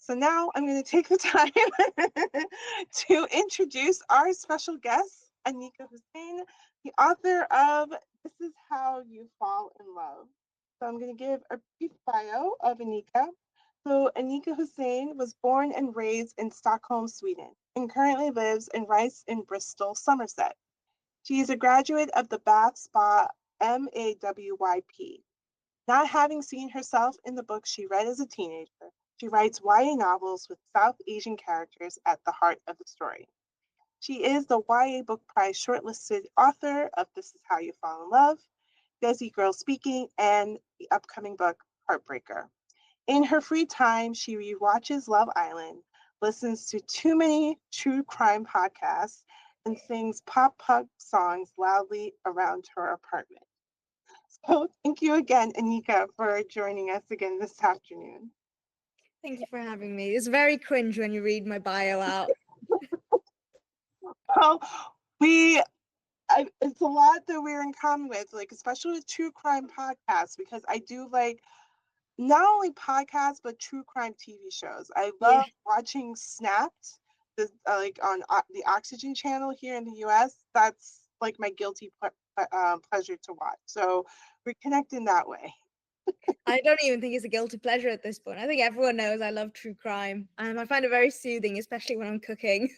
So now I'm going to take the time to introduce our special guest, Anika Hussain, the author of This Is How You Fall in Love. So I'm going to give a brief bio of Anika. So Anika Hussain was born and raised in Stockholm, Sweden, and currently lives in Rice in Bristol, Somerset. She is a graduate of the Bath Spa MAWYP. Not having seen herself in the books she read as a teenager, she writes YA novels with South Asian characters at the heart of the story. She is the YA Book Prize shortlisted author of This Is How You Fall in Love, Desi Girl Speaking, and the upcoming book Heartbreaker. In her free time, she rewatches Love Island, listens to too many true crime podcasts, and sings pop punk songs loudly around her apartment. So thank you again, Anika, for joining us again this afternoon. Thank you for having me. It's very cringe when you read my bio out. Well, it's a lot that we're in common with, like especially with true crime podcasts, because I do like not only podcasts but true crime TV shows. I love watching Snapped, like on the Oxygen channel here in the U.S. That's like my guilty pleasure to watch. So we're connecting that way. I don't even think it's a guilty pleasure at this point. I think everyone knows I love true crime, and I find it very soothing, especially when I'm cooking.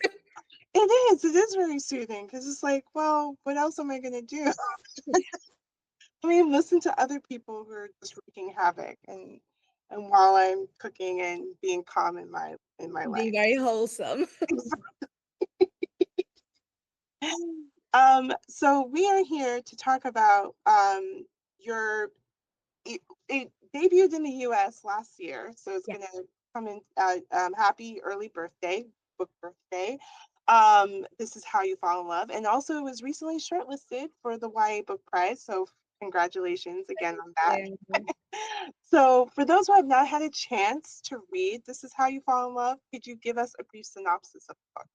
It is very soothing because it's like, well, what else am I going to do? I mean, listen to other people who are just wreaking havoc and while I'm cooking and being calm in my life. Being very wholesome. So we are here to talk about your it debuted in the U.S. last year, so it's going to come in. Happy early birthday, book birthday. This Is How You Fall in Love, and also it was recently shortlisted for the YA Book Prize. So congratulations again on that. So for those who have not had a chance to read This Is How You Fall in Love, could you give us a brief synopsis of the book?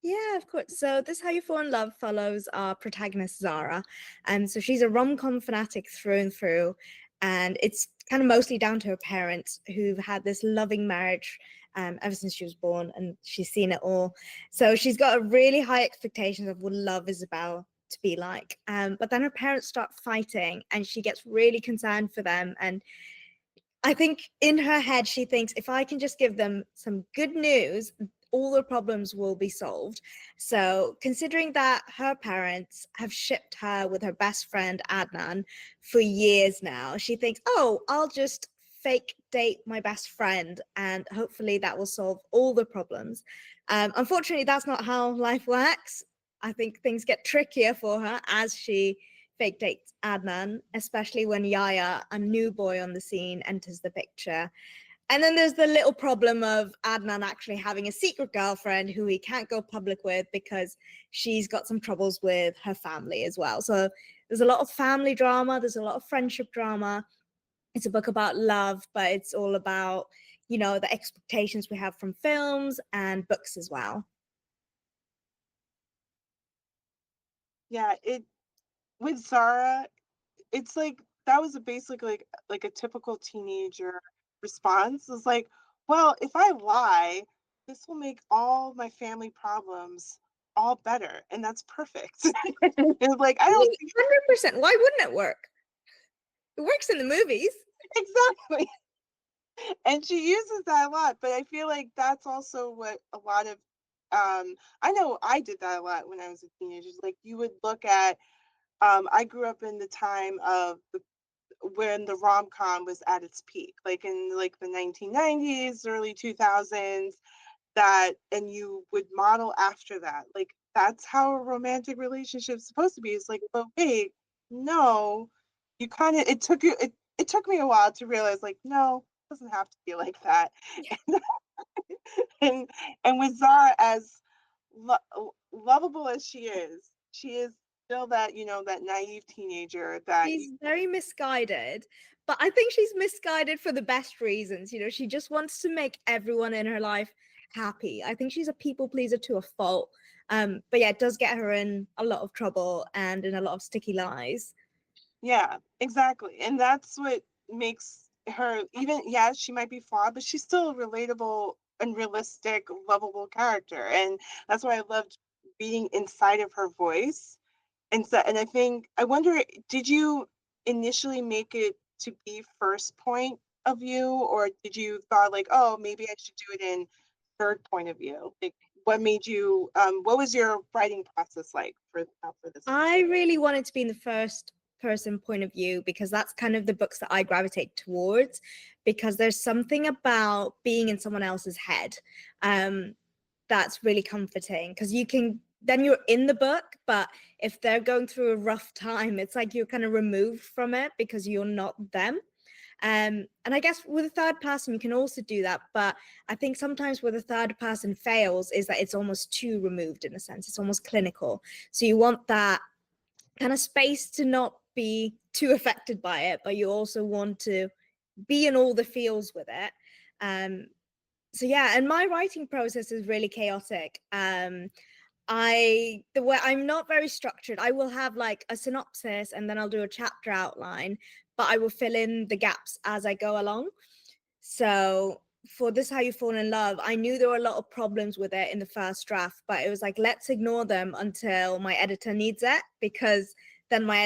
Yeah, of course. So This How You Fall in Love follows our protagonist, Zara. And so she's a rom-com fanatic through and through. And it's kind of mostly down to her parents who've had this loving marriage ever since she was born, and she's seen it all. So she's got a really high expectations of what love is about to be like. But then her parents start fighting and she gets really concerned for them. And I think in her head, she thinks if I can just give them some good news, all the problems will be solved. So considering that her parents have shipped her with her best friend Adnan for years now, she thinks, oh, I'll just fake date my best friend and hopefully that will solve all the problems. Unfortunately, that's not how life works. I think things get trickier for her as she fake dates Adnan, especially when Yaya, a new boy on the scene, enters the picture. And then there's the little problem of Adnan actually having a secret girlfriend who he can't go public with because she's got some troubles with her family as well. So there's a lot of family drama. There's a lot of friendship drama. It's a book about love, but it's all about, you know, the expectations we have from films and books as well. Yeah, with Zara, it's like that was basically like a typical teenager response. It's like, well, if I lie, this will make all my family problems all better, and that's perfect. It's like I don't think 100%. Why wouldn't it work? It works in the movies. Exactly. And she uses that a lot, but I feel like that's also what a lot of I know I did that a lot when I was a teenager. Like you would look at I grew up in the time of when the rom-com was at its peak, like in like the 1990s, early 2000s, and you would model after that. Like that's how a romantic relationship is supposed to be. It's like, but wait, no, you kind of it took me a while to realize like, no, it doesn't have to be like that. and and with Zara, as lovable as she is still that, you know, that naive teenager that She's very misguided, but I think she's misguided for the best reasons. You know, she just wants to make everyone in her life happy. I think she's a people pleaser to a fault. But yeah, it does get her in a lot of trouble and in a lot of sticky lies. Yeah, exactly. And that's what makes her, even, yeah, she might be flawed, but she's still a relatable unrealistic, lovable character. And that's why I loved being inside of her voice. And so, and I think, I wonder, did you initially make it to be first point of view, or did you thought like, oh, maybe I should do it in third point of view? Like, what made you, what was your writing process like for this one? I really wanted to be in the first person point of view because that's kind of the books that I gravitate towards, because there's something about being in someone else's head that's really comforting, because you can then you're in the book, but if they're going through a rough time, it's like you're kind of removed from it because you're not them. And I guess with a third person, you can also do that. But I think sometimes where the third person fails is that it's almost too removed in a sense. It's almost clinical. So you want that kind of space to not be too affected by it, but you also want to be in all the feels with it. So yeah, and my writing process is really chaotic. I'm not very structured. I will have like a synopsis and then I'll do a chapter outline, but I will fill in the gaps as I go along. So for This How You Fall in Love, I knew there were a lot of problems with it in the first draft, but it was like, let's ignore them until my editor needs it, because then my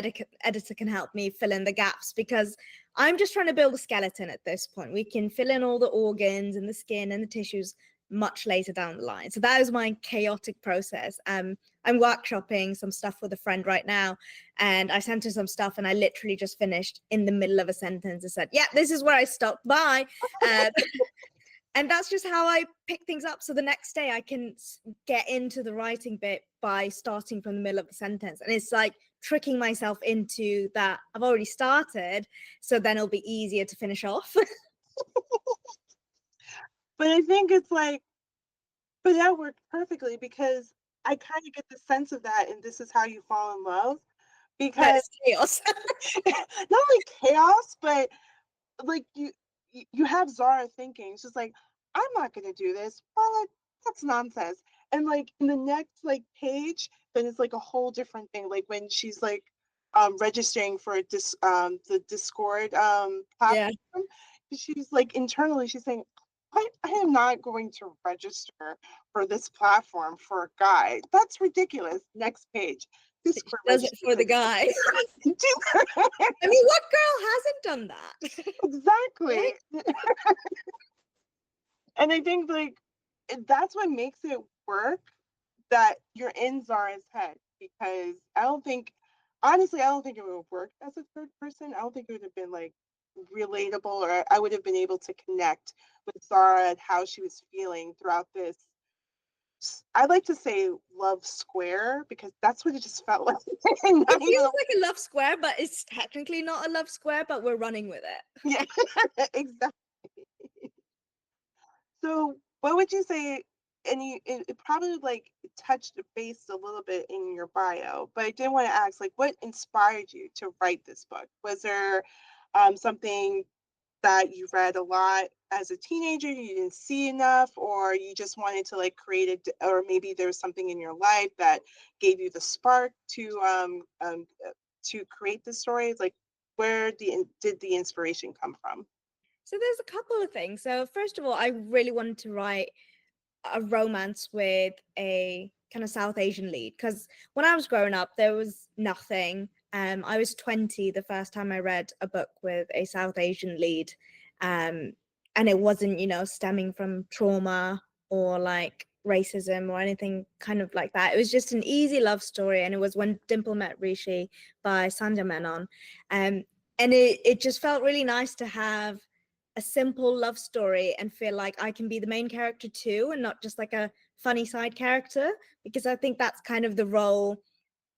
editor can help me fill in the gaps, because I'm just trying to build a skeleton at this point. We can fill in all the organs and the skin and the tissues much later down the line. So that is my chaotic process. I'm workshopping some stuff with a friend right now, and I sent her some stuff and I literally just finished in the middle of a sentence and said, yeah, this is where I stopped, bye. And that's just how I pick things up. So the next day I can get into the writing bit by starting from the middle of the sentence. And it's like tricking myself into that I've already started, so then it'll be easier to finish off. But I think it's like, but that worked perfectly because I kind of get the sense of that, and This Is How You Fall in Love, But because it's chaos. not only chaos, but like you have Zara thinking, she's like, I'm not gonna do this. What? That's nonsense. And like in the next like page, then it's like a whole different thing. Like when she's like registering for the Discord Yeah. platform, she's like internally she's saying, I am not going to register for this platform for a guy. That's ridiculous. Next page. She does it for the guy. I mean, what girl hasn't done that? Exactly. And I think like that's what makes it work, that you're in Zara's head, because I don't think, honestly, I don't think it would have worked as a third person. I don't think it would have been like relatable, or I would have been able to connect with Zara and how she was feeling throughout this. I like to say love square, because that's what it just felt like. It feels like a love square, but it's technically not a love square, but we're running with it. Yeah, exactly. So, what would you say? And it probably like touched base a little bit in your bio, but I did want to ask, like, what inspired you to write this book? Was there something that you read a lot as a teenager you didn't see enough, or you just wanted to like create it, or maybe there was something in your life that gave you the spark to create the stories? Like, where did the inspiration come from? So there's a couple of things. So first of all, I really wanted to write a romance with a kind of South Asian lead, because when I was growing up, there was nothing. I was 20 the first time I read a book with a South Asian lead. And it wasn't, stemming from trauma or like racism or anything kind of like that. It was just an easy love story. And it was When Dimple Met Rishi by Sandhya Menon. And it just felt really nice to have a simple love story and feel like I can be the main character too, and not just like a funny side character, because I think that's kind of the role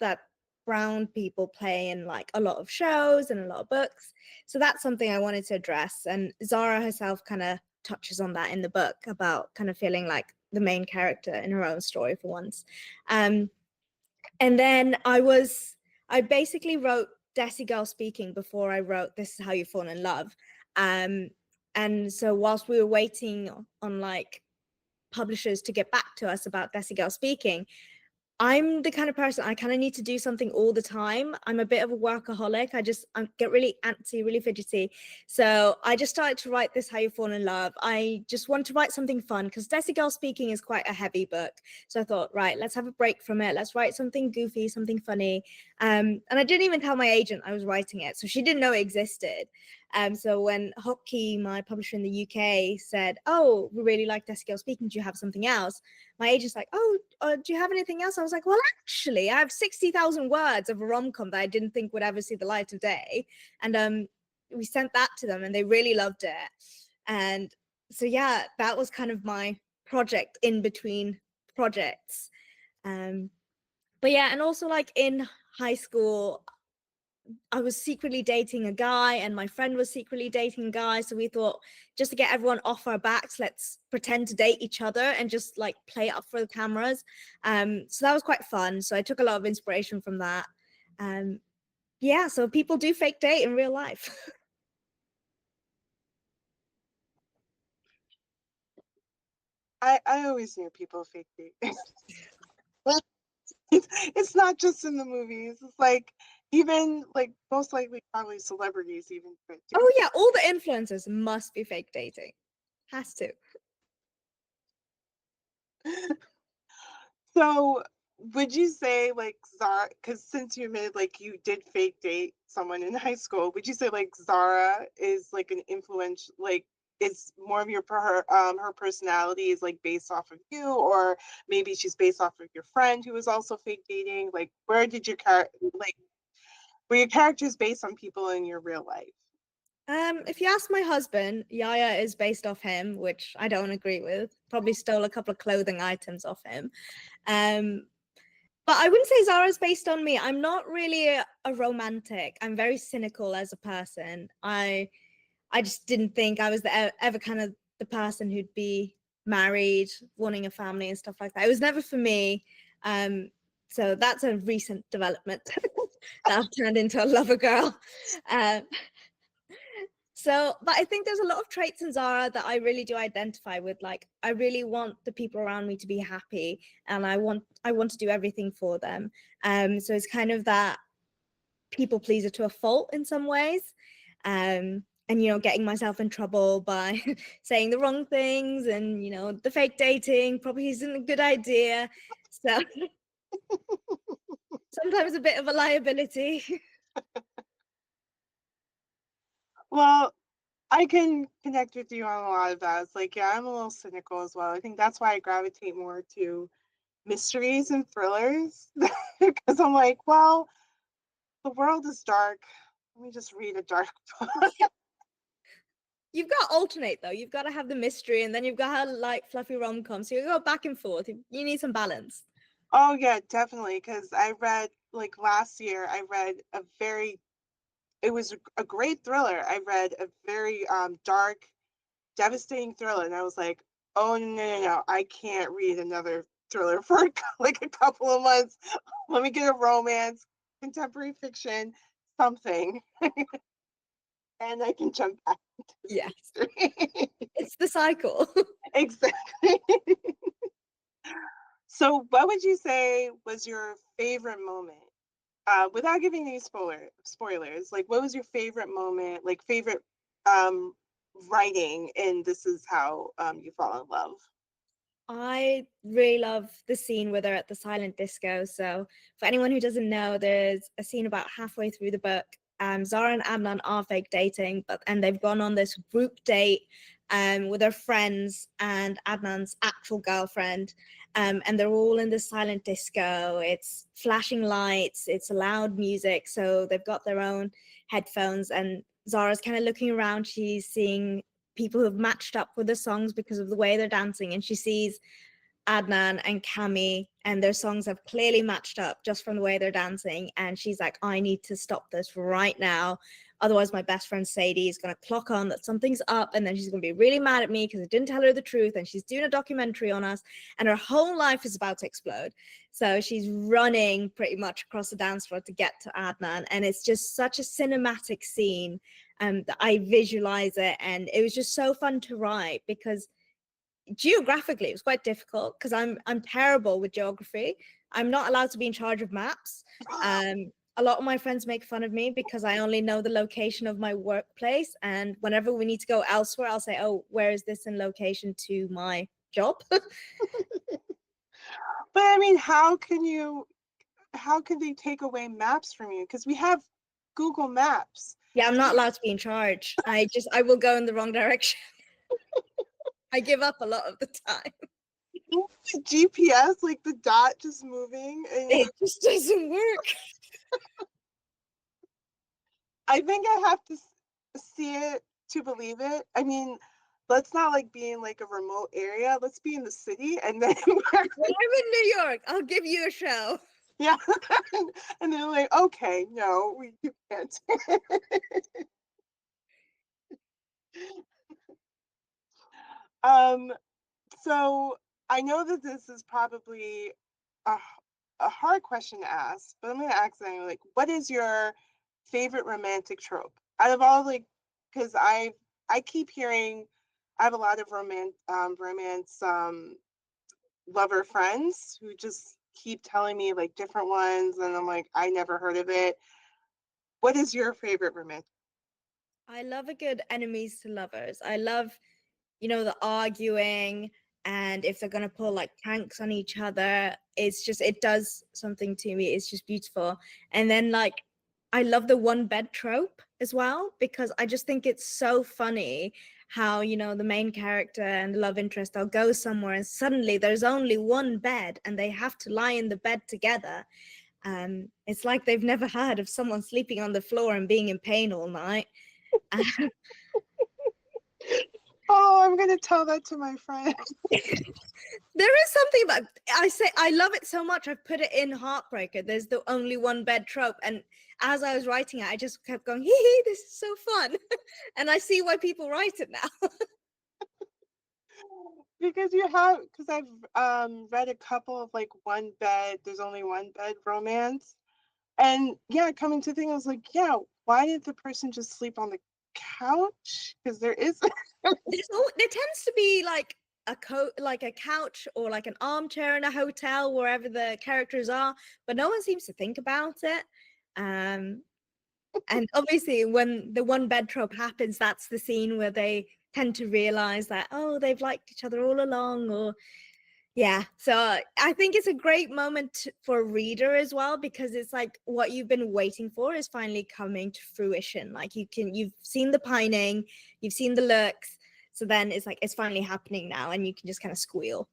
that brown people play in like a lot of shows and a lot of books. So that's something I wanted to address. And Zara herself kind of touches on that in the book, about kind of feeling like the main character in her own story for once. And then I basically wrote Desi Girl Speaking before I wrote This Is How You Fall in Love. And so whilst we were waiting on like publishers to get back to us about Desi Girl Speaking, I'm the kind of person, I kind of need to do something all the time. I'm a bit of a workaholic. I get really antsy, really fidgety. So I just started to write this How You Fall in Love. I just want to write something fun because Desi Girl Speaking is quite a heavy book. So I thought, right, let's have a break from it. Let's write something goofy, something funny. And I didn't even tell my agent I was writing it. So she didn't know it existed. So when Hotkey, my publisher in the UK, said, "Oh, we really like Desi Girl Speaking. Do you have something else?" My agent's like, "Oh, do you have anything else?" I was like, "Well, actually, I have 60,000 words of a rom-com that I didn't think would ever see the light of day." And we sent that to them and they really loved it. And so, yeah, that was kind of my project in between projects. But yeah, and also like in high school, I was secretly dating a guy and my friend was secretly dating a guy. So we thought, just to get everyone off our backs, let's pretend to date each other and just like play it up for the cameras. So that was quite fun. So I took a lot of inspiration from that. Yeah, so people do fake date in real life. I always knew people fake date. It's not just in the movies. It's like even like most likely probably celebrities even do it too. Oh yeah, all the influencers must be fake dating. Has to. So would you say like Zara, because since you admitted like you did fake date someone in high school, would you say like Zara is like an influence, like is more of her personality is like based off of you, or maybe she's based off of your friend who was also fake dating? Like where did your like were your characters based on people in your real life? If you ask my husband, Yaya is based off him, which I don't agree with. Probably stole a couple of clothing items off him. Um, But I wouldn't say Zara's based on me. I'm not really a romantic. I'm very cynical as a person. I just didn't think I was ever kind of the person who'd be married, wanting a family and stuff like that. It was never for me. So that's a recent development that I've turned into a lover girl. Um, but I think there's a lot of traits in Zara that I really do identify with. Like, I really want the people around me to be happy, and I want to do everything for them. So it's kind of that people pleaser to a fault in some ways. And getting myself in trouble by saying the wrong things, and the fake dating probably isn't a good idea. So sometimes a bit of a liability. Well, I can connect with you on a lot of that. It's like, yeah, I'm a little cynical as well. I think that's why I gravitate more to mysteries and thrillers because I'm like, well, the world is dark. Let me just read a dark book. You've got to alternate though. You've got to have the mystery, and then you've got to like fluffy rom-com. So you go back and forth. You need some balance. Oh yeah, definitely. Because I read like last year, I read a very it was a great thriller. I read a very dark, devastating thriller, and I was like, oh no, no, no, I can't read another thriller for like a couple of months. Let me get a romance, contemporary fiction, something, and I can jump back into Yes, the mystery. it's the cycle. Exactly. So, what would you say was your favorite moment? Without giving any spoilers, like what was your favorite moment, like favorite um writing in This Is How You Fall in Love? I really love the scene where they're at the silent disco. So, for anyone who doesn't know, there's a scene about halfway through the book. Zara and Adnan are fake dating, and they've gone on this group date with their friends and Adnan's actual girlfriend. And they're all in the silent disco. It's flashing lights, it's loud music. So they've got their own headphones, and Zara's kind of looking around. She's seeing people who've matched up with the songs because of the way they're dancing, and she sees Adnan and Cami, and their songs have clearly matched up just from the way they're dancing. And she's like, I need to stop this right now. Otherwise, my best friend Sadie is going to clock on that something's up, and then she's going to be really mad at me because I didn't tell her the truth. And she's doing a documentary on us, and her whole life is about to explode. So she's running pretty much across the dance floor to get to Adnan. And it's just such a cinematic scene that I visualize it. And it was just so fun to write because geographically it was quite difficult because I'm terrible with geography. I'm not allowed to be in charge of maps. A lot of my friends make fun of me because I only know the location of my workplace. And whenever we need to go elsewhere, I'll say, oh, where is this in location to my job? But I mean, how can they take away maps from you? Because we have Google Maps. Yeah, I'm not allowed to be in charge. I will go in the wrong direction. I give up a lot of the time. GPS, like the dot just moving. And It just doesn't work. I think I have to see it to believe it. I mean, let's not like be in like a remote area. Let's be in the city, and then When I'm in New York, I'll give you a show. yeah, and they're like, okay, no, you can't. um, so I know that this is probably a, a hard question to ask, but I'm gonna ask them like, what is your favorite romantic trope out of all, like, because I keep hearing, I have a lot of romance lover friends who just keep telling me like different ones, and I'm like, I never heard of it. What is your favorite romantic? I love a good enemies to lovers. I love, the arguing, and if they're gonna pull like pranks on each other, it does something to me. It's just beautiful. And then like I love the one bed trope as well, because I just think it's so funny how, the main character and the love interest, they'll go somewhere and suddenly there's only one bed and they have to lie in the bed together. It's like they've never heard of someone sleeping on the floor and being in pain all night. Oh, I'm gonna tell that to my friend. There is something about, I say I love it so much. I've put it in Heartbreaker. There's the only one bed trope, and as I was writing it, I just kept going, hee hee, this is so fun, and I see why people write it now. Because I've read a couple of like one bed, there's only one bed romance. And yeah, coming to think, I was like, yeah, why did the person just sleep on the couch? Because there is There tends to be like like a couch or like an armchair in a hotel wherever the characters are, but no one seems to think about it. Um, and obviously when the one bed trope happens, that's the scene where they tend to realize that, oh, they've liked each other all along, or yeah. So I think it's a great moment for a reader as well, because it's like what you've been waiting for is finally coming to fruition. Like you've seen the pining, you've seen the looks, so then it's like it's finally happening now, and you can just kind of squeal.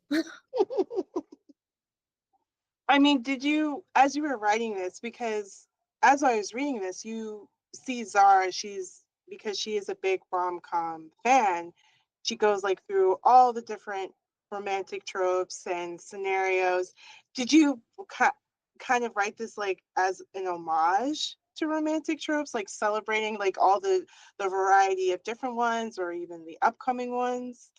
I mean, did you, as you were writing this, because as I was reading this, you see Zara, because she is a big rom-com fan, she goes like through all the different romantic tropes and scenarios. Did you kind of write this like as an homage to romantic tropes, like celebrating like all the variety of different ones or even the upcoming ones?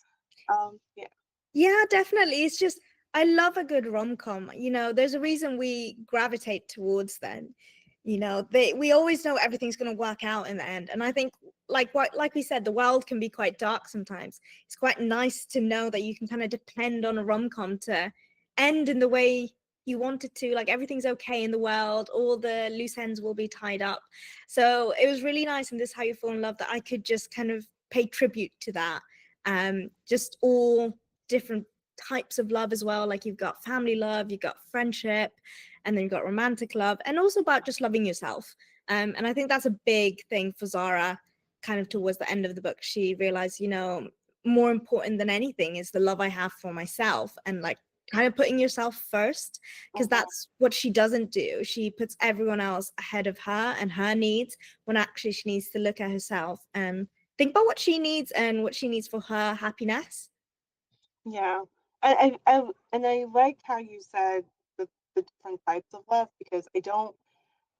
Yeah. Yeah, definitely. It's just I love a good rom-com. There's a reason we gravitate towards them. We always know everything's going to work out in the end. And I think like we said, the world can be quite dark sometimes. It's quite nice to know that you can kind of depend on a rom-com to end in the way you want it to. Like everything's okay in the world, all the loose ends will be tied up. So it was really nice in this How You Fall in Love that I could just kind of pay tribute to that. Just all different types of love as well. Like you've got family love, you've got friendship, and then you've got romantic love, and also about just loving yourself. And I think that's a big thing for Zara, kind of towards the end of the book. She realized, more important than anything is the love I have for myself, and like kind of putting yourself first, because that's what she doesn't do. She puts everyone else ahead of her and her needs, when actually she needs to look at herself and think about what she needs and what she needs for her happiness. Yeah. And I liked how you said the different types of love, because I don't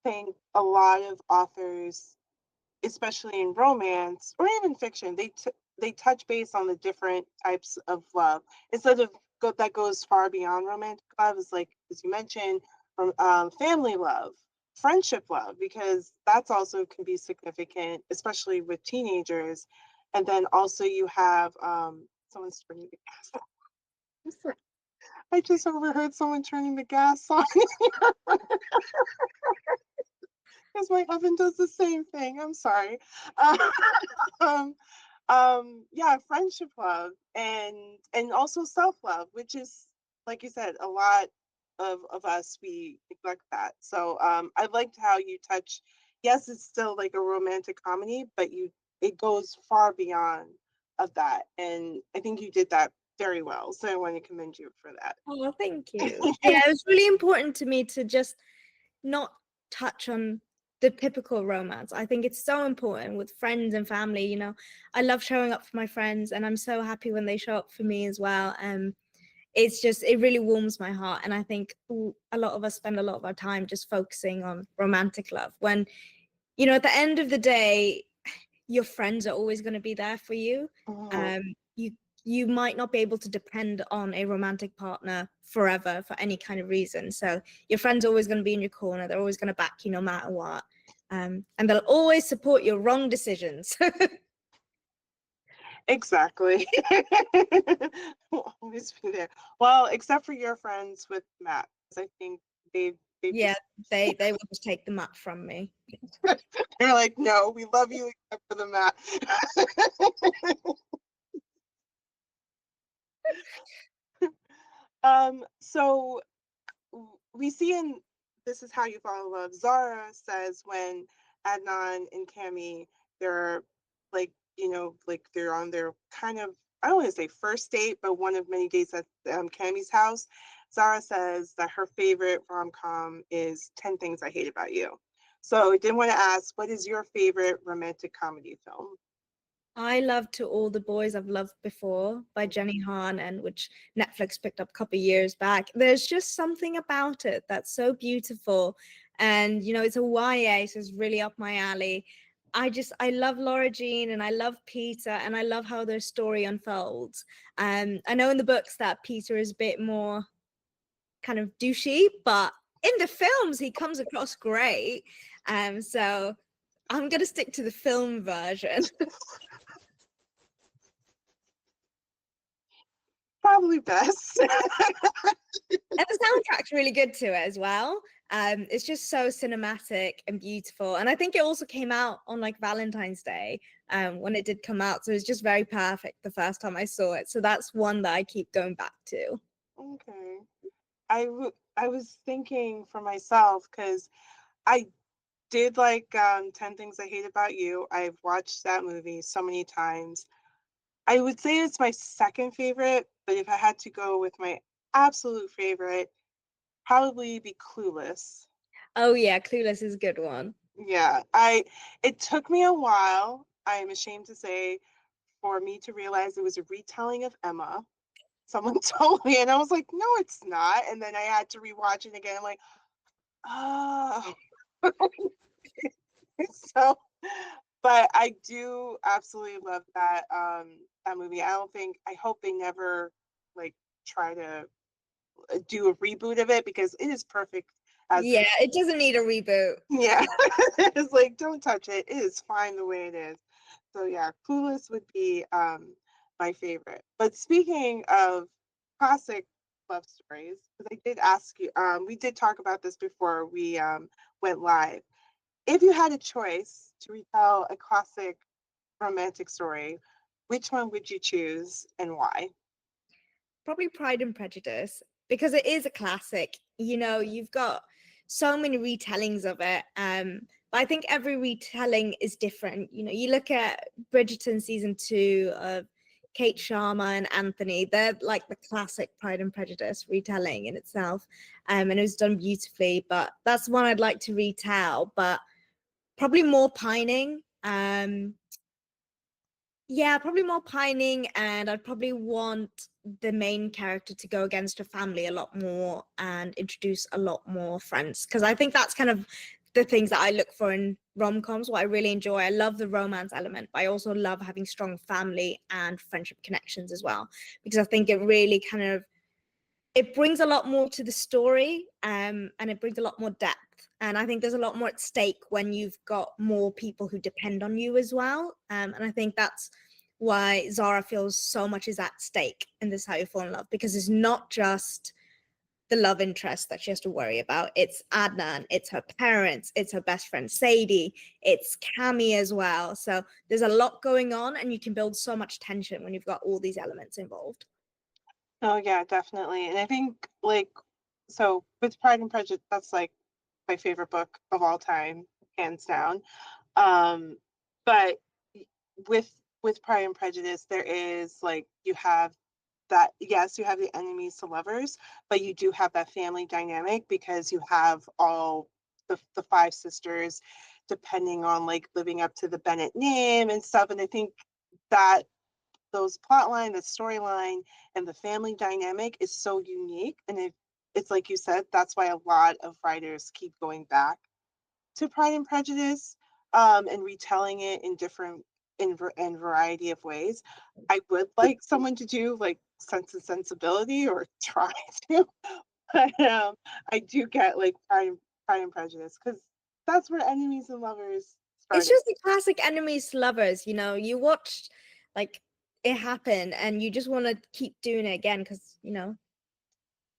think a lot of authors, especially in romance or even fiction, they touch base on the different types of love instead of that goes far beyond romantic love. Is like, as you mentioned, from family love, friendship love, because that's also can be significant, especially with teenagers. And then also you have someone's turning the gas. I just overheard someone turning the gas on because my oven does the same thing. I'm sorry. Um, yeah, friendship love and also self-love, which is, like you said, a lot of us, we neglect that. So I liked how you touch, yes, it's still like a romantic comedy, but it goes far beyond of that, and I think you did that very well, so I want to commend you for that. Oh, thank you. Yeah, it was really important to me to just not touch on the typical romance. I think it's so important with friends and family. I love showing up for my friends, and I'm so happy when they show up for me as well. It really warms my heart. And I think a lot of us spend a lot of our time just focusing on romantic love when, at the end of the day, your friends are always going to be there for you. Mhm. You might not be able to depend on a romantic partner forever for any kind of reason. So your friend's always going to be in your corner. They're always going to back you no matter what. And they'll always support your wrong decisions. Exactly. Will always be there. Well, except for your friends with Matt, 'cause I think they Yeah, just they will just take the map from me. they're like, no, we love you except for the Matt. So we see in This Is How You Fall in Love, Zara says when Adnan and Cami, they're like, like they're on their kind of, I don't want to say first date, but one of many dates at Cami's house. Zara says that her favorite rom-com is 10 Things I Hate About You. So I did want to ask, what is your favorite romantic comedy film? I love To All the Boys I've Loved Before by Jenny Han, and which Netflix picked up a couple of years back. There's just something about it that's so beautiful. And, it's a YA, so it's really up my alley. I love Laura Jean and I love Peter and I love how their story unfolds. I know in the books that Peter is a bit more kind of douchey, but in the films he comes across great. So I'm gonna stick to the film version. Probably best. And the soundtrack's really good to it as well. It's just so cinematic and beautiful. And I think it also came out on like Valentine's Day when it did come out. So it's just very perfect the first time I saw it. So that's one that I keep going back to. Okay. I was thinking for myself because I did like 10 Things I Hate About You. I've watched that movie so many times. I would say it's my second favorite, but if I had to go with my absolute favorite, probably be Clueless. Oh yeah, Clueless is a good one. Yeah, it took me a while, I'm ashamed to say, for me to realize it was a retelling of Emma. Someone told me, and I was like, no, it's not. And then I had to rewatch it again. I'm like, oh. So, but I do absolutely love that movie. I hope they never like try to do a reboot of it because it is perfect as Yeah, it doesn't need a reboot. yeah. It's like don't touch it. It is fine the way it is. So yeah, Clueless would be my favorite. But speaking of classic love stories, because I did ask you, we did talk about this before we went live. If you had a choice to retell a classic romantic story, which one would you choose and why? Probably Pride and Prejudice, because it is a classic. You've got so many retellings of it. But I think every retelling is different. You look at Bridgerton season 2 of Kate Sharma and Anthony, they're like the classic Pride and Prejudice retelling in itself. And it was done beautifully, but that's one I'd like to retell, but probably more pining. Yeah, probably more pining, and I'd probably want the main character to go against her family a lot more and introduce a lot more friends, because I think that's kind of the things that I look for in rom-coms, what I really enjoy. I love the romance element, but I also love having strong family and friendship connections as well, because I think it really kind of it brings a lot more to the story, and it brings a lot more depth. And I think there's a lot more at stake when you've got more people who depend on you as well. And I think that's why Zara feels so much is at stake in This How You Fall in Love, because it's not just the love interest that she has to worry about. It's Adnan, it's her parents, it's her best friend Sadie, it's Cami as well. So there's a lot going on, and you can build so much tension when you've got all these elements involved. Oh yeah, definitely. And I think like so with Pride and Prejudice, that's like my favorite book of all time, hands down. Um, but with Pride and Prejudice, there is like you have that, yes, you have the enemies to lovers, but you do have that family dynamic because you have all the five sisters depending on like living up to the Bennett name and stuff. And I think that those plot line, the storyline, and the family dynamic is so unique. And it's like you said, that's why a lot of writers keep going back to Pride and Prejudice, and retelling it in different in variety of ways. I would like someone to do like Sense and Sensibility or try to, but I do get like Pride and Prejudice because that's where enemies and lovers It's started. just the classic enemies to lovers, you know. You watched like it happen, and you just want to keep doing it again because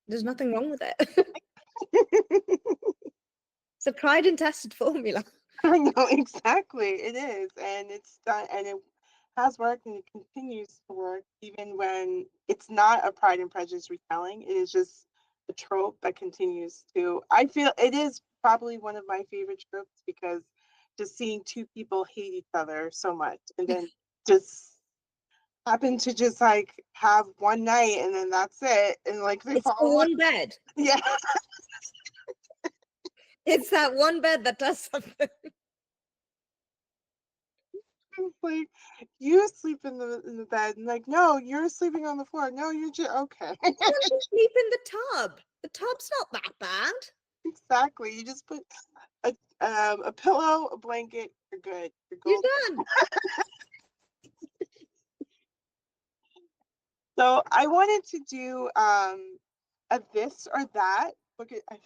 there's nothing wrong with it. It's a tried and tested formula. I know exactly it is, and it's done, and it has worked, and it continues to work even when it's not a Pride and Prejudice retelling. It is just a trope that continues to. I feel it is probably one of my favorite tropes because just seeing two people hate each other so much, and then just happen to just like have one night, and then that's it, and like they It's fall the in love. one bed. Yeah, It's that one bed that does something. it's like you sleep in the bed, and like no, you're sleeping on the floor. No, you're just okay. Why don't you sleep in the tub? The tub's not that bad. Exactly. You just put a pillow, a blanket, you're good. You're You're golden. done. So I wanted to do a this or that. Look at I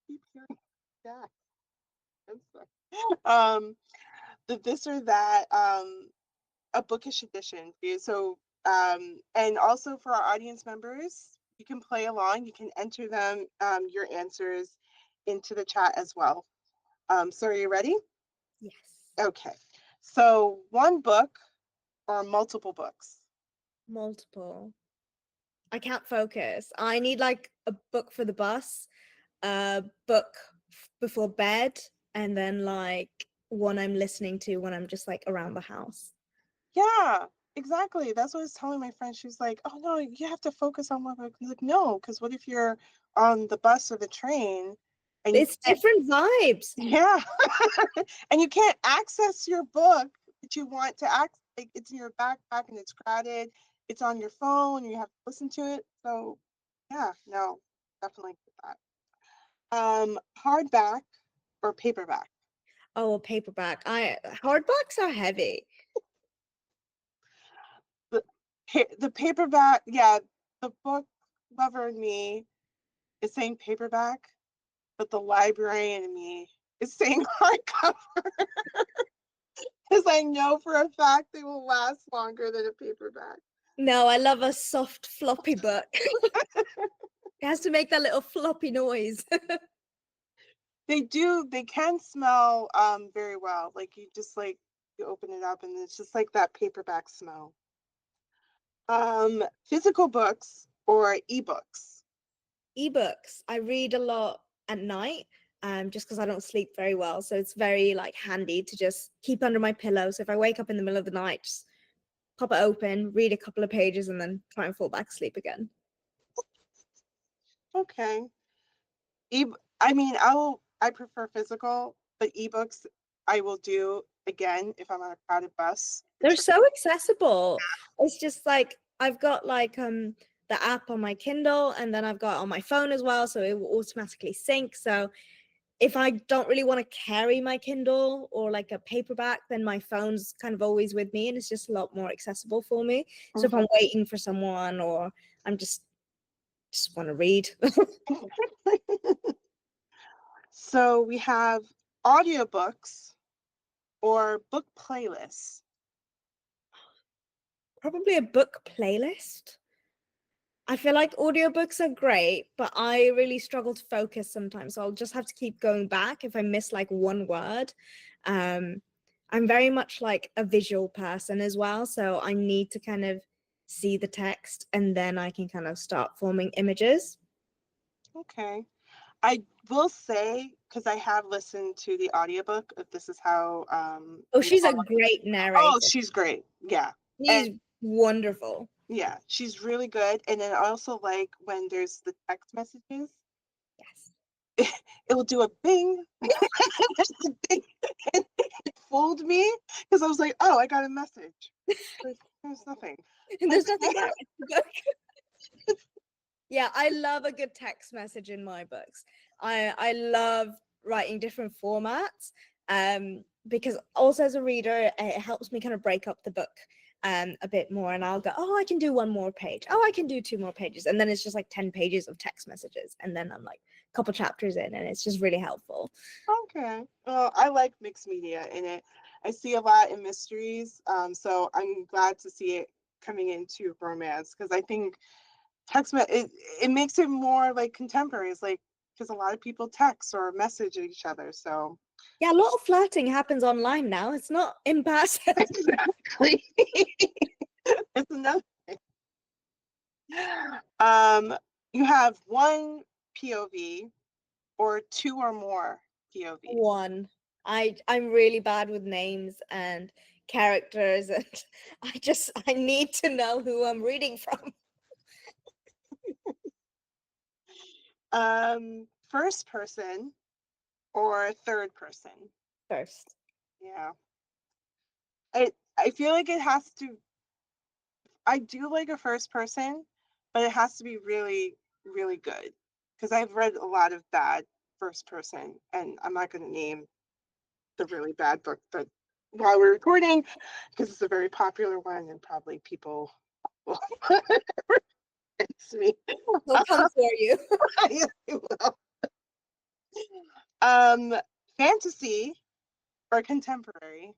keep hearing that. I'm sorry. The this or that a bookish edition for you. So and also for our audience members, you can play along. You can enter them your answers into the chat as well. So are you ready? Yes. Okay. So one book or multiple books? Multiple. I can't focus. I need like a book for the bus, a book before bed, and then like one I'm listening to when I'm just like around the house. Yeah, exactly. That's what I was telling my friend. She was like, "Oh no, you have to focus on one book." I was like, "No, because what if you're on the bus or the train and you It's can't, different vibes. yeah, and you can't access your book that you want to access? Like it's in your backpack and it's crowded. It's on your phone and you have to listen to it. So, yeah, no, definitely get that. Hardback or paperback? Oh, a paperback. I hardbacks are heavy. the the paperback, yeah, the book lover in me is saying paperback, but the librarian in me is saying hardcover because I know for a fact they will last longer than a paperback. No, I love a soft floppy book. It has to make that little floppy noise. They do, they can smell very well. Like you just like you open it up and it's just like that paperback smell. Physical books or ebooks? Ebooks. I read a lot at night, just because I don't sleep very well. So it's very like handy to just keep under my pillow. So if I wake up in the middle of the night, just pop it open, read a couple of pages, and then try and fall back asleep again. Okay. E I mean, I prefer physical, but ebooks I will do again if I'm on a crowded bus. They're so accessible. It's just like I've got like the app on my Kindle, and then I've got on my phone as well, so it will automatically sync. So if I don't really want to carry my Kindle or like a paperback, then my phone's kind of always with me, and it's just a lot more accessible for me. So if Mhm. I'm waiting for someone or I'm just want to read. So we have audiobooks or book playlists. Probably a book playlist. I feel like audiobooks are great, but I really struggle to focus sometimes. So I'll just have to keep going back if I miss like one word. Um, I'm very much like a visual person as well. So I need to kind of see the text and then I can kind of start forming images. Okay. I will say, because I have listened to the audiobook of This Is How Oh, You she's a Fall. great Oh, narrator. she's great. Yeah. And She's wonderful. yeah, she's really good. And then I also like when there's the text messages, Yes. it will do a bing. There's a bing. And it fooled me because I was like, oh, I got a message. There's nothing. And there's nothing there. Yeah, I love a good text message in my books. I love writing different formats because also as a reader, it helps me kind of break up the book a bit more. And I'll go, oh, I can do one more page. Oh, I can do two more pages. And then it's just like 10 pages of text messages. And then I'm like a couple chapters in, and it's just really helpful. Okay. Well, I like mixed media in it. I see a lot in mysteries. So I'm glad to see it coming into romance because I think it makes it more like contemporary. It's like because a lot of people text or message each other. So Yeah, a lot of flirting happens online now. It's not in person. exactly. It's another thing. You have one POV or two or more POVs. One. I'm really bad with names and characters, and I need to know who I'm reading from. First person or third person. First. Yeah. I feel like it has to I do like a first person, but it has to be really, really good. Because I've read a lot of bad first person, and I'm not going to name the really bad book that while we're recording, because it's a very popular one, and probably people will against me. We'll come for you. Yes, they will. Um, fantasy or contemporary?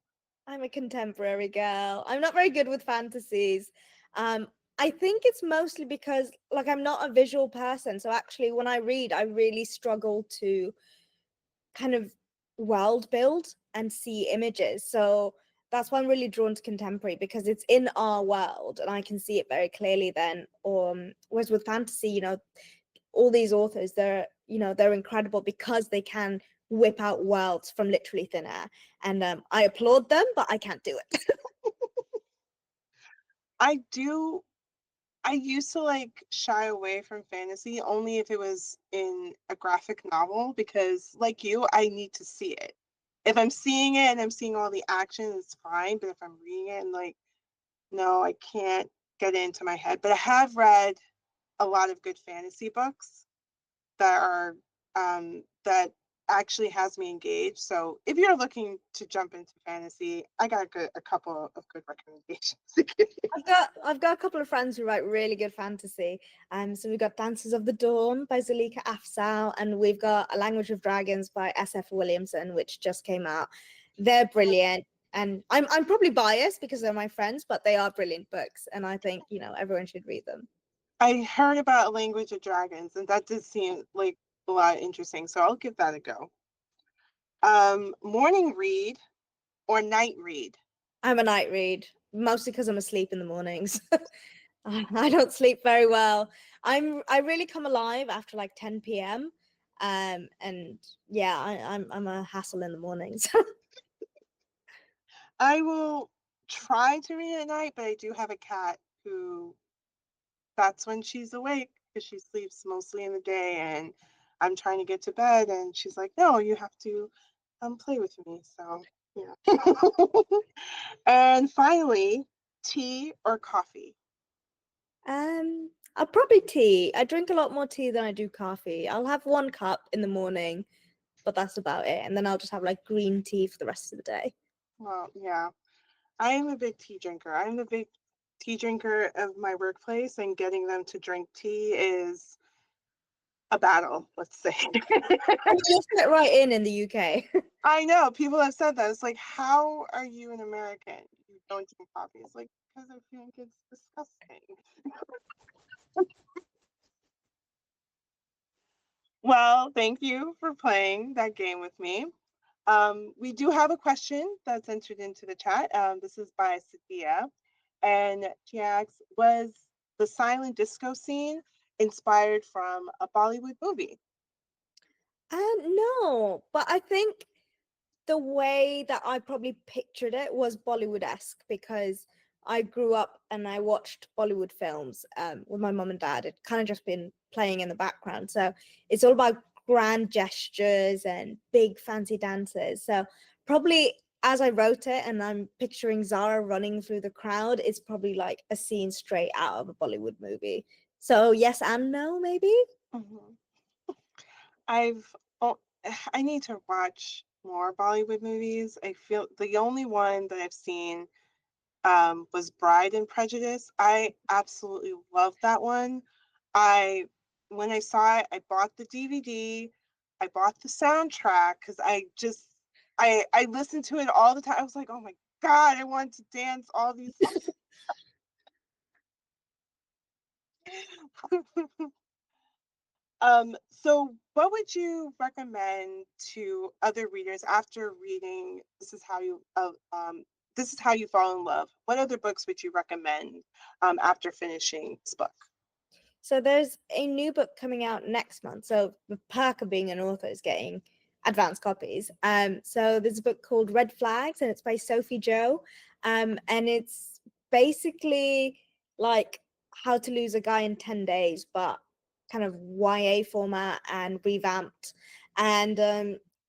I'm a contemporary girl. I'm not very good with fantasies. Um, I think it's mostly because like I'm not a visual person. So actually when I read, I really struggle to kind of world build and see images. So that's why I'm really drawn to contemporary because it's in our world and I can see it very clearly then. Whereas with fantasy, all these authors, they're incredible because they can whip out worlds from literally thin air. And I applaud them, but I can't do it. I do I used to like shy away from fantasy only if it was in a graphic novel because, like you, I need to see it. If I'm seeing it and I'm seeing all the action, it's fine. But if I'm reading it and like, no, I can't get it into my head. But I have read a lot of good fantasy books that are that actually has me engaged. So if you're looking to jump into fantasy, I got a couple of good recommendations to give you. I've got a couple of friends who write really good fantasy. So we've got Dances of the Dawn by Zalika Afzal, and we've got A Language of Dragons by SF Williamson, which just came out. They're brilliant. And I'm probably biased because they're my friends, but they are brilliant books, and I think everyone should read them. I heard about A Language of Dragons, and that did seem like a lot interesting. So I'll give that a go. Morning read or night read? I'm a night read, mostly because I'm asleep in the mornings. I don't sleep very well. I really come alive after like 10 p.m. And yeah, I'm a hassle in the mornings. I will try to read at night, but I do have a cat who that's when she's awake because she sleeps mostly in the day, and I'm trying to get to bed, and she's like, "No, you have to play with me." So yeah. And finally, tea or coffee? I'll probably tea. I drink a lot more tea than I do coffee. I'll have one cup in the morning, but that's about it. And then I'll just have like green tea for the rest of the day. Well, yeah. I am a big tea drinker. I'm a big tea drinker of my workplace, and getting them to drink tea is a battle, let's say. And you'll fit right in the UK. I know people have said that. It's like, how are you an American? You don't drink coffee. It's like, because I think it's disgusting. Well, thank you for playing that game with me. We do have a question that's entered into the chat. This is by Sadia, and she asks, "Was the silent disco scene inspired from a Bollywood movie?" No, but I think the way that I probably pictured it was Bollywood-esque because I grew up and I watched Bollywood films with my mum and dad. It kind of just been playing in the background. So it's all about grand gestures and big fancy dances. So probably as I wrote it and I'm picturing Zara running through the crowd, it's probably like a scene straight out of a Bollywood movie. So yes and no, maybe? Mhm. I've oh, I need to watch more Bollywood movies. I feel the only one that I've seen was Bride and Prejudice. I absolutely love that one. I when I saw it, I bought the DVD, I bought the soundtrack because I listened to it all the time. I was like, oh my God, I want to dance all these songs. So what would you recommend to other readers after reading This Is How You Fall in Love? What other books would you recommend after finishing this book? So there's a new book coming out next month. So the perk of being an author is getting advanced copies. So there's a book called Red Flags, and it's by Sophie Joe. And it's basically like how to lose a guy in 10 days, but kind of YA format and revamped. And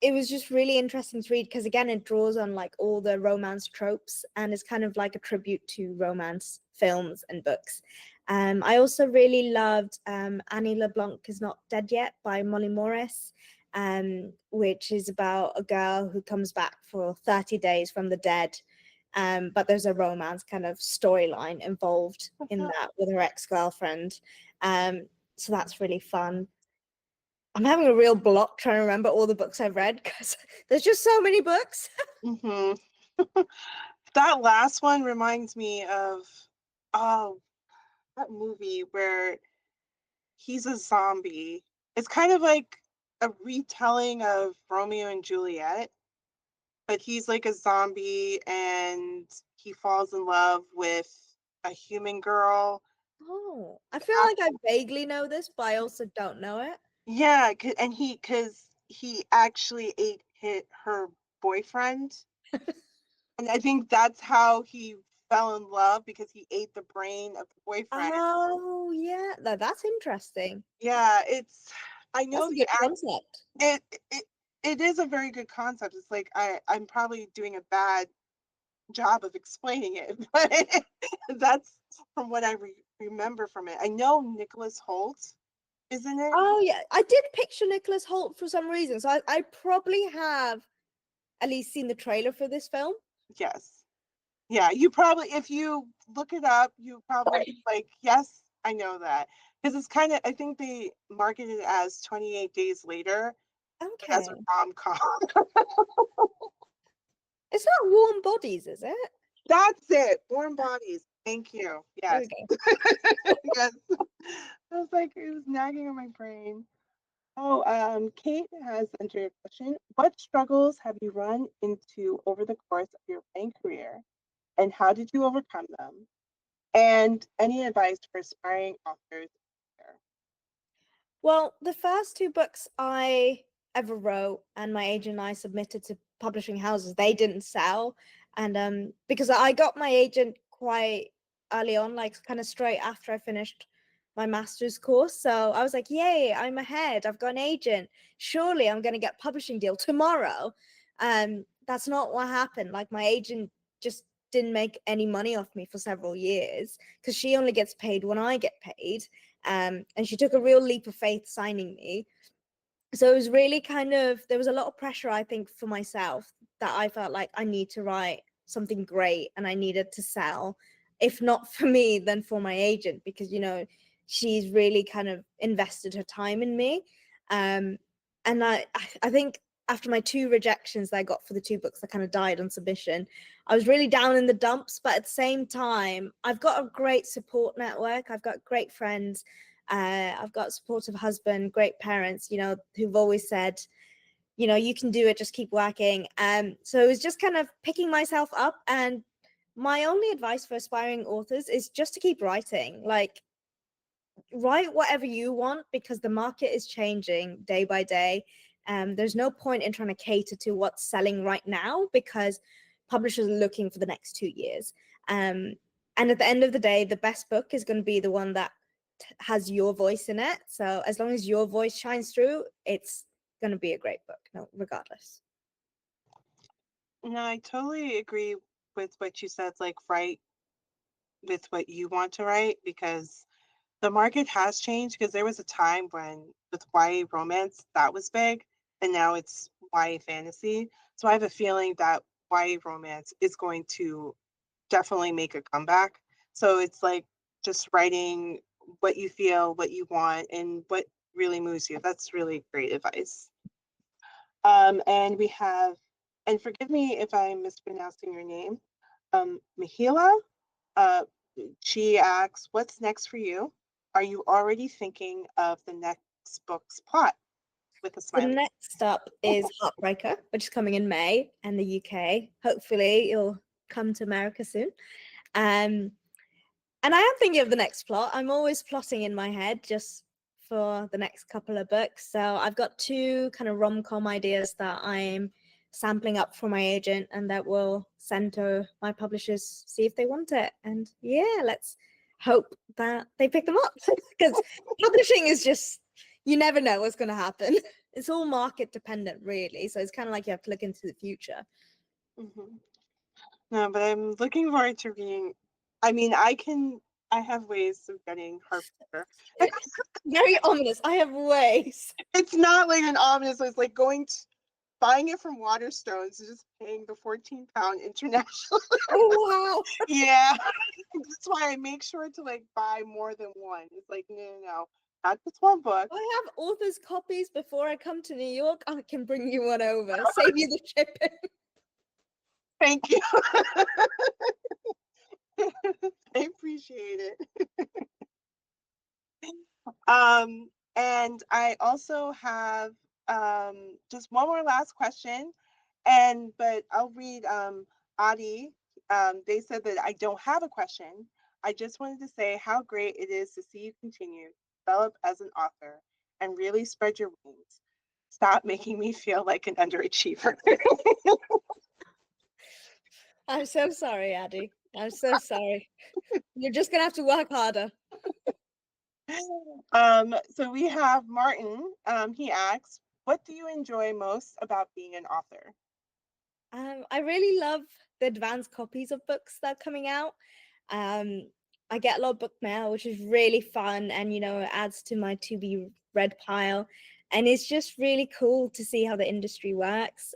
it was just really interesting to read because again, it draws on like all the romance tropes and it's kind of like a tribute to romance films and books. I also really loved Annie LeBlanc is Not Dead Yet by Molly Morris, which is about a girl who comes back for 30 days from the dead. But there's a romance kind of storyline involved in that with her ex-girlfriend. So that's really fun. I'm having a real block trying to remember all the books I've read because there's just so many books. Hmm. That last one reminds me of oh that movie where he's a zombie. It's kind of like a retelling of Romeo and Juliet, but he's like a zombie and he falls in love with a human girl. Oh, I feel like I vaguely know this, but I also don't know it. Yeah, and because he actually ate her boyfriend, and I think that's how he fell in love because he ate the brain of the boyfriend. Oh, yeah. That's interesting. Yeah, I That's know a the good concept. it it it is a very good concept. It's like I'm probably doing a bad job of explaining it, but that's from what I remember from it. I know Nicholas Holt is in it. Oh, yeah. I did picture Nicholas Holt for some reason. So I probably have at least seen the trailer for this film. Yes. Yeah, you probably if you look it up, you probably like, yes, I know that. Because it's kind of I think they marketed it as 28 Days Later, but as a Okay. rom-com. It's not Warm Bodies, is it? That's it. Warm Bodies. Thank you. There we Yes. go. Yes. I was like, it was nagging on my brain. Oh, Kate has entered a question. What struggles have you run into over the course of your writing career, and how did you overcome them? And any advice for aspiring authors? Well, the first two books I ever wrote and my agent and I submitted to publishing houses, they didn't sell. And because I got my agent quite early on, like kind of straight after I finished my master's course. So I was like, yay, I'm ahead. I've got an agent. Surely I'm going to get a publishing deal tomorrow. That's not what happened. Like my agent just didn't make any money off me for several years because she only gets paid when I get paid. And she took a real leap of faith signing me. So it was really kind of, there was a lot of pressure, I think, for myself that I felt like I need to write something great and I needed to sell, if not for me, then for my agent, because, she's really kind of invested her time in me. Um, and I think after my two rejections that I got for the two books that kind of died on submission, I was really down in the dumps. But at the same time, I've got a great support network. I've got great friends. I've got a supportive husband, great parents, who've always said, you can do it, just keep working. So it was just kind of picking myself up. And my only advice for aspiring authors is just to keep writing. Like, write whatever you want, because the market is changing day by day. There's no point in trying to cater to what's selling right now, because publishers are looking for the next 2 years. And at the end of the day, the best book is going to be the one that has your voice in it. So as long as your voice shines through, it's going to be a great book, no, regardless. No, I totally agree with what you said. Like, write with what you want to write, because the market has changed. Because there was a time when with YA romance that was big, and now it's YA fantasy. So I have a feeling that YA romance is going to definitely make a comeback. So it's like just writing what you feel, what you want, and what really moves you. That's really great advice. And we have, and forgive me if I'm mispronouncing your name, Mahila. Uh, she asks, "What's next for you? Are you already thinking of the next book's plot?" With a The smiley. next up is Heartbreaker, which is coming in May in the UK. Hopefully it'll come to America soon. Um, And I am thinking of the next plot. I'm always plotting in my head just for the next couple of books. So I've got two kind of rom-com ideas that I'm sampling up for my agent, and that will send to my publishers, see if they want it. And yeah, let's hope that they pick them up, because publishing is just, you never know what's going to happen. It's all market dependent, really. So it's kind of like you have to look into the future. Mm-hmm. No, but I'm looking forward to reading. I mean, I have ways of getting Heartbreaker. Very ominous. I have ways. It's not like an ominous, it's like buying it from Waterstones and just paying the 14-pound international. Oh, wow. Yeah. That's why I make sure to like buy more than one. It's like, no, not just one book. I have author's copies before I come to New York. I can bring you one over. Save you the shipping. Thank you. I appreciate it. And I also have just one more last question, but I'll read Adi. They said that I don't have a question. I just wanted to say how great it is to see you continue to develop as an author and really spread your wings. Stop making me feel like an underachiever. I'm so sorry, Addie. I'm so sorry. You're just going to have to work harder. So we have Martin. He asks, what do you enjoy most about being an author? I really love the advanced copies of books that are coming out. I get a lot of book mail, which is really fun, and it adds to my to be read pile. And it's just really cool to see how the industry works.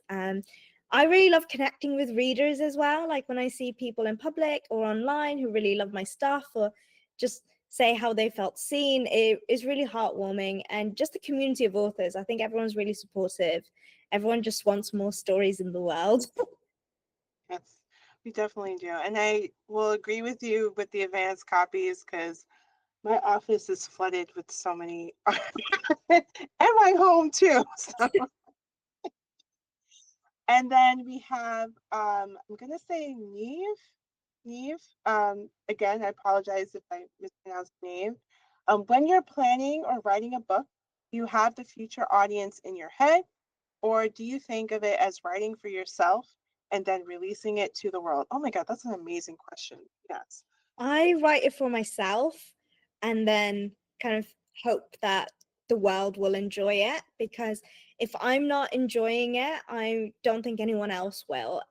I really love connecting with readers as well. Like when I see people in public or online who really love my stuff, or just say how they felt seen, it is really heartwarming. And just the community of authors, I think everyone's really supportive. Everyone just wants more stories in the world. Yes, we definitely do. And I will agree with you with the advanced copies, because my office is flooded with so many, and my home too. So. And then we have, I'm going to say Neve. Neve, again, I apologize if I mispronounced the name. When you're planning or writing a book, do you have the future audience in your head, or do you think of it as writing for yourself and then releasing it to the world? Oh my God, that's an amazing question. Yes. I write it for myself and then kind of hope that the world will enjoy it, because if I'm not enjoying it, I don't think anyone else will.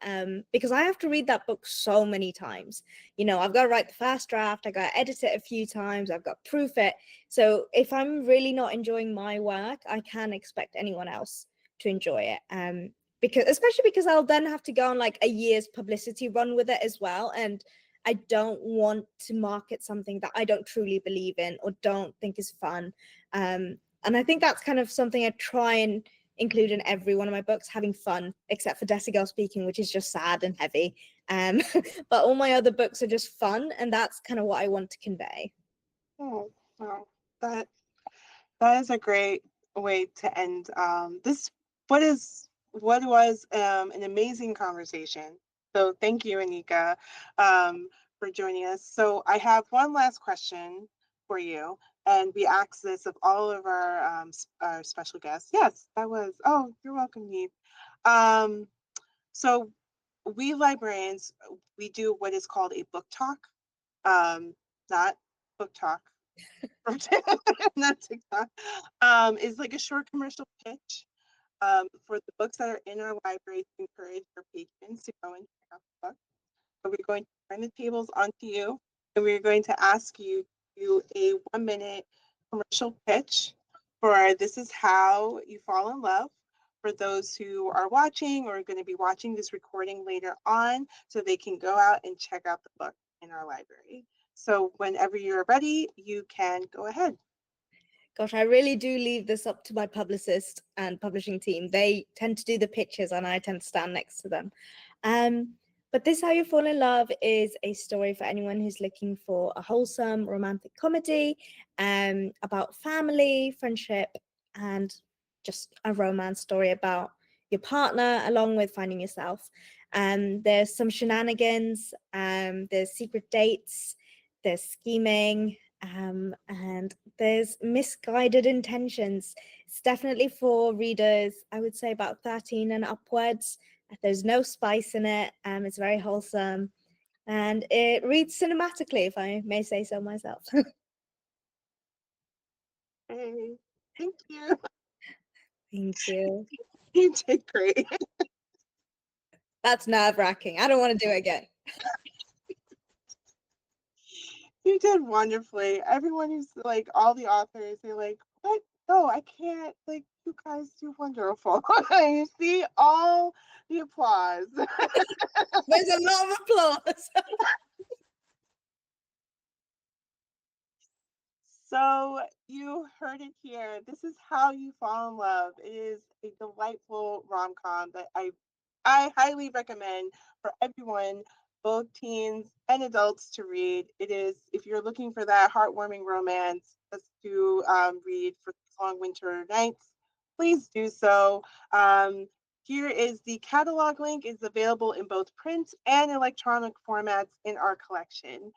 Because I have to read that book so many times. I've got to write the first draft, I got to edit it a few times, I've got to proof it. So if I'm really not enjoying my work, I can't expect anyone else to enjoy it. Especially because I'll then have to go on like a year's publicity run with it as well. And I don't want to market something that I don't truly believe in or don't think is fun. And I think that's kind of something I try and include in every one of my books, having fun, except for Desi Girl Speaking, which is just sad and heavy. But all my other books are just fun, and that's kind of what I want to convey. Oh, wow. That that is a great way to end this. What is what was an amazing conversation. So thank you, Anika, for joining us. So I have one last question for you, and we ask this of all of our special guests. Yes, that was. Oh, you're welcome, Neve. Um, so we librarians, we do what is called a book talk. Not book talk not TikTok, is like a short commercial pitch for the books that are in our library to encourage our patrons to go and check out the book. So we're going to turn the tables onto you, and we're going to ask you to do a 1 minute commercial pitch for This Is How You Fall in Love for those who are watching or going to be watching this recording later on so they can go out and check out the book in our library. So whenever you're ready, you can go ahead. Gosh, I really do leave this up to my publicist and publishing team. They tend to do the pitches and I tend to stand next to them. But This How You Fall in Love is a story for anyone who's looking for a wholesome romantic comedy about family, friendship, and just a romance story about your partner along with finding yourself. There's some shenanigans, there's secret dates, there's scheming, and there's misguided intentions. It's definitely for readers, I would say about 13 and upwards. There's no spice in it. It's very wholesome, and it reads cinematically, if I may say so myself. Hey, thank you. Thank you. You did great. That's nerve-wracking. I don't want to do it again. You did wonderfully. Everyone who's like all the authors, they're like, what? No, I can't. Like, you guys do wonderful. You see all the applause. There's a lot of applause. So you heard it here. This is how you fall in love. It is a delightful rom-com that I highly recommend for everyone, both teens and adults, to read. It is, if you're looking for that heartwarming romance to read for these long winter nights, please do so. Here is the catalog link. It's available in both print and electronic formats in our collection.